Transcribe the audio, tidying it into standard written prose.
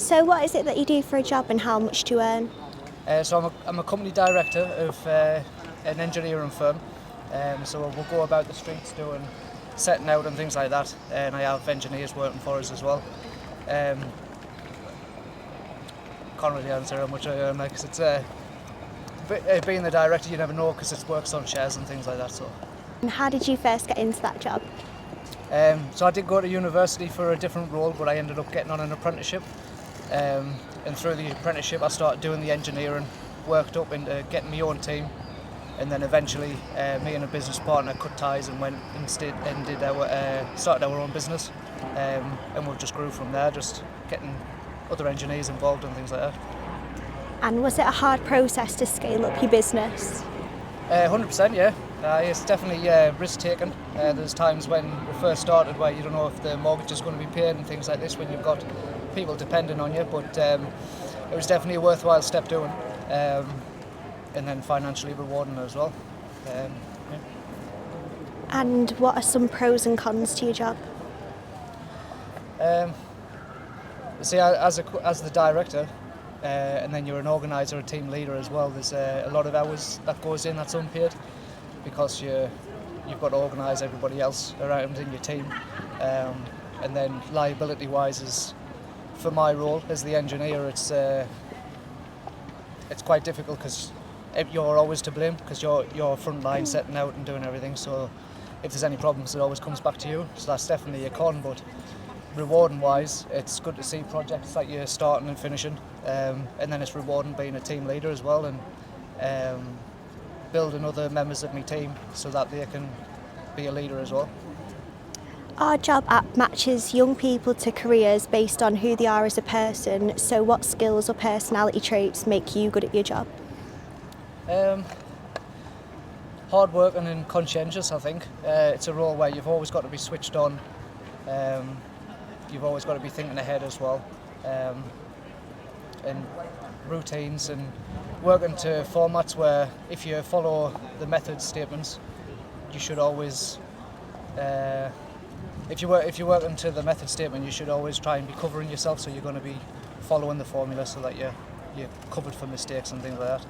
So what is it that you do for a job and how much do you earn? So I'm a company director of an engineering firm. So we'll go about the streets doing setting out and things like that, and I have engineers working for us as well. Can't really answer how much I earn, because it's being the director, you never know, because it works on shares and things like that. So. And how did you first get into that job? So I did go to university for a different role, but I ended up getting on an apprenticeship. And through the apprenticeship I started doing the engineering, worked up into getting my own team, and then eventually me and a business partner cut ties and went and started our own business, and we just grew from there, just getting other engineers involved and things like that. And was it a hard process to scale up your business? 100%, yeah. It's definitely risk taking. There's times when we first started where you don't know if the mortgage is going to be paid and things like this when you've got people depending on you, but it was definitely a worthwhile step doing, and then financially rewarding as well. Yeah. And what are some pros and cons to your job? See, as the director, and then you're an organiser, a team leader as well, there's a lot of hours that goes in that's unpaid, because you've got to organise everybody else around in your team, and then liability wise, is for my role as the engineer, it's quite difficult, because you're always to blame, because you're front line setting out and doing everything, so if there's any problems it always comes back to you, so that's definitely a con. But rewarding wise, it's good to see projects that you're starting and finishing, and then it's rewarding being a team leader as well, and building other members of my team so that they can be a leader as well. Our job app matches young people to careers based on who they are as a person, so what skills or personality traits make you good at your job? Hard working and conscientious, I think. It's a role where you've always got to be switched on, you've always got to be thinking ahead as well, and routines, and working to formats where if you follow the method statements, you should always, if you work into the method statement, you should always try and be covering yourself, so you're going to be following the formula so that you're covered for mistakes and things like that.